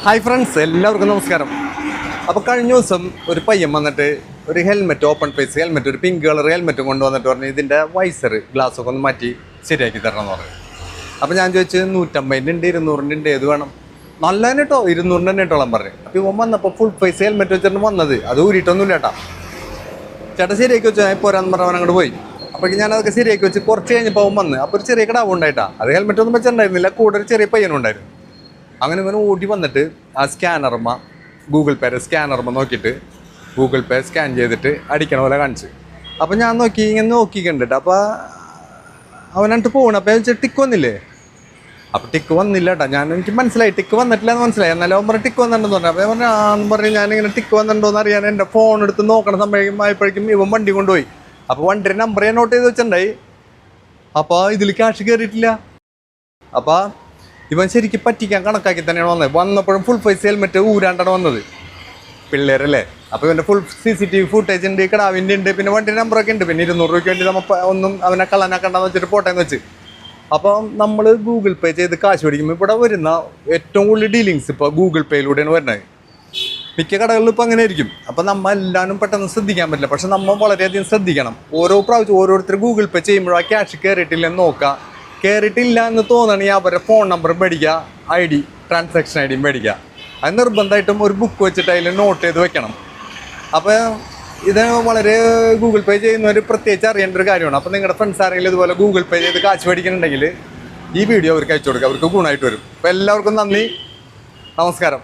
Hi friends, എല്ലാവർക്കും നമസ്കാരം. അപ്പോൾ കഴിഞ്ഞ ദിവസം ഒരു പയ്യൻ വന്നിട്ട് ഒരു ഹെൽമെറ്റ്, ഓപ്പൺ ഫേസ് ഹെൽമെറ്റ്, ഒരു പിങ്ക് കളർ ഹെൽമെറ്റ് കൊണ്ടുവന്നിട്ട് പറഞ്ഞു ഇതിൻ്റെ വൈസർ ഗ്ലാസ്സൊക്കെ ഒന്ന് മാറ്റി ശരിയാക്കി തരണം എന്ന് പറഞ്ഞു. അപ്പോൾ ഞാൻ ചോദിച്ചു 150 ഉണ്ട്, 200 ഉണ്ട്, ഏത് വേണം? നല്ല തന്നെ കേട്ടോ, 200 തന്നെ ഇട്ടോളാൻ പറഞ്ഞു. അപ്പോൾ ഇവൻ വന്നപ്പോൾ ഫുൾ ഫേസ് ഹെൽമെറ്റ് വെച്ചിട്ട് വന്നത്, അത് ഊരിയിട്ടൊന്നുമില്ല കേട്ടാ. ചേട്ടാ ശരിയാക്കി വെച്ചോ, ഞാൻ പോരാന്ന് പറഞ്ഞവൻ അങ്ങോട്ട് പോയി. അപ്പോഴേക്കും ഞാൻ അതൊക്കെ ശരിയാക്കി വെച്ച് കുറച്ച് കഴിഞ്ഞപ്പോൾ അവൻ വന്ന്. അപ്പോൾ ഒരു ചെറിയ കടാവ് ഉണ്ടായിട്ടാ, അത് ഹെൽമെറ്റ് ഒന്നും വെച്ചിട്ടുണ്ടായിരുന്നില്ല, കൂടെ ഒരു ചെറിയ പയ്യനും ഉണ്ടായിരുന്നു. അങ്ങനെ ഇവൻ ഓടി വന്നിട്ട് ആ സ്കാനർമ്മ, ഗൂഗിൾ പേയുടെ സ്കാനർമ്മ നോക്കിയിട്ട് ഗൂഗിൾ പേ സ്കാൻ ചെയ്തിട്ട് അടിക്കണ പോലെ കാണിച്ചു. അപ്പോൾ ഞാൻ ഇങ്ങനെ നോക്കിക്കണ്ടിട്ട് അപ്പോൾ അവനട്ട് പോകണം. അപ്പോൾ വെച്ചാൽ ടിക്ക് വന്നില്ലേ? അപ്പോൾ ടിക്ക് വന്നില്ല കേട്ടോ. എനിക്ക് മനസ്സിലായി ടിക്ക് വന്നിട്ടില്ല എന്ന് മനസ്സിലായി. എന്നാലും അവൻ പറഞ്ഞ് ടിക്ക് വന്നിട്ടുണ്ടെന്ന് പറഞ്ഞു. അപ്പോൾ ഞാൻ പറഞ്ഞു ആന്ന് പറഞ്ഞ് ഞാനിങ്ങനെ ടിക്ക് വന്നിട്ടുണ്ടോ എന്ന് അറിയാൻ എൻ്റെ ഫോൺ എടുത്ത് നോക്കണ സമയമായപ്പോഴേക്കും ഇവൻ വണ്ടി കൊണ്ടുപോയി. അപ്പോൾ വണ്ടിയുടെ നമ്പർ ഞാൻ നോട്ട് ചെയ്ത് വെച്ചിട്ടുണ്ടായി. അപ്പോൾ ഇതിൽ ക്യാഷ് കയറിയിട്ടില്ല. അപ്പോൾ ഇവൻ ശരിക്കും പറ്റിക്കാൻ കണക്കാക്കി തന്നെയാണ് വന്നത്. വന്നപ്പോഴും ഫുൾ ഫേസ് ഹെൽമെറ്റ് ഊരാണ്ടാണ് വന്നത്. പിള്ളേരല്ലേ? അപ്പോൾ ഇവൻ്റെ ഫുൾ CCTV ഫുട്ടേജ് ഉണ്ട്, കടാവിൻ്റെ ഉണ്ട്, പിന്നെ വണ്ടിയുടെ നമ്പറൊക്കെ ഉണ്ട്. പിന്നെ 200 രൂപയ്ക്ക് വേണ്ടി നമ്മൾ ഒന്നും അവനെ കള്ളനാക്കണ്ടെന്ന് വെച്ചിട്ട് പോട്ടേന്ന് വെച്ച്. അപ്പോൾ നമ്മൾ ഗൂഗിൾ പേ ചെയ്ത് കാശ് മേടിക്കുമ്പോൾ ഇവിടെ വരുന്ന ഏറ്റവും കൂടുതൽ ഡീലിങ്സ് ഇപ്പോൾ ഗൂഗിൾ പേയിലൂടെയാണ് വരുന്നത്. മിക്ക കടകളിലും ഇപ്പോൾ അങ്ങനെ ആയിരിക്കും. അപ്പോൾ നമ്മൾ എല്ലാവരും പെട്ടെന്ന് ശ്രദ്ധിക്കാൻ പറ്റില്ല. പക്ഷെ നമ്മൾ വളരെയധികം ശ്രദ്ധിക്കണം. ഓരോ പ്രാവശ്യം ഓരോരുത്തർ ഗൂഗിൾ പേ ചെയ്യുമ്പോഴും ആ ക്യാഷ് കയറിയിട്ടില്ലെന്ന് നോക്കുക. കയറിയിട്ടില്ല എന്ന് തോന്നണമെങ്കിൽ അവരുടെ ഫോൺ നമ്പർ മേടിക്കുക, ID, ട്രാൻസാക്ഷൻ ID മേടിക്കുക. അത് നിർബന്ധമായിട്ടും ഒരു ബുക്ക് വെച്ചിട്ട് അതിൽ നോട്ട് ചെയ്ത് വെക്കണം. അപ്പോൾ ഇത് വളരെ ഗൂഗിൾ പേ ചെയ്യുന്നവർ പ്രത്യേകിച്ച് അറിയേണ്ട ഒരു കാര്യമാണ്. അപ്പോൾ നിങ്ങളുടെ ഫ്രണ്ട്സ് ആരെങ്കിലും ഇതുപോലെ ഗൂഗിൾ പേ ചെയ്ത് കാശ് മേടിക്കുന്നുണ്ടെങ്കിൽ ഈ വീഡിയോ അവർക്ക് അയച്ചു കൊടുക്കുക, അവർക്ക് ഗുണമായിട്ട് വരും. അപ്പോൾ എല്ലാവർക്കും നന്ദി, നമസ്കാരം.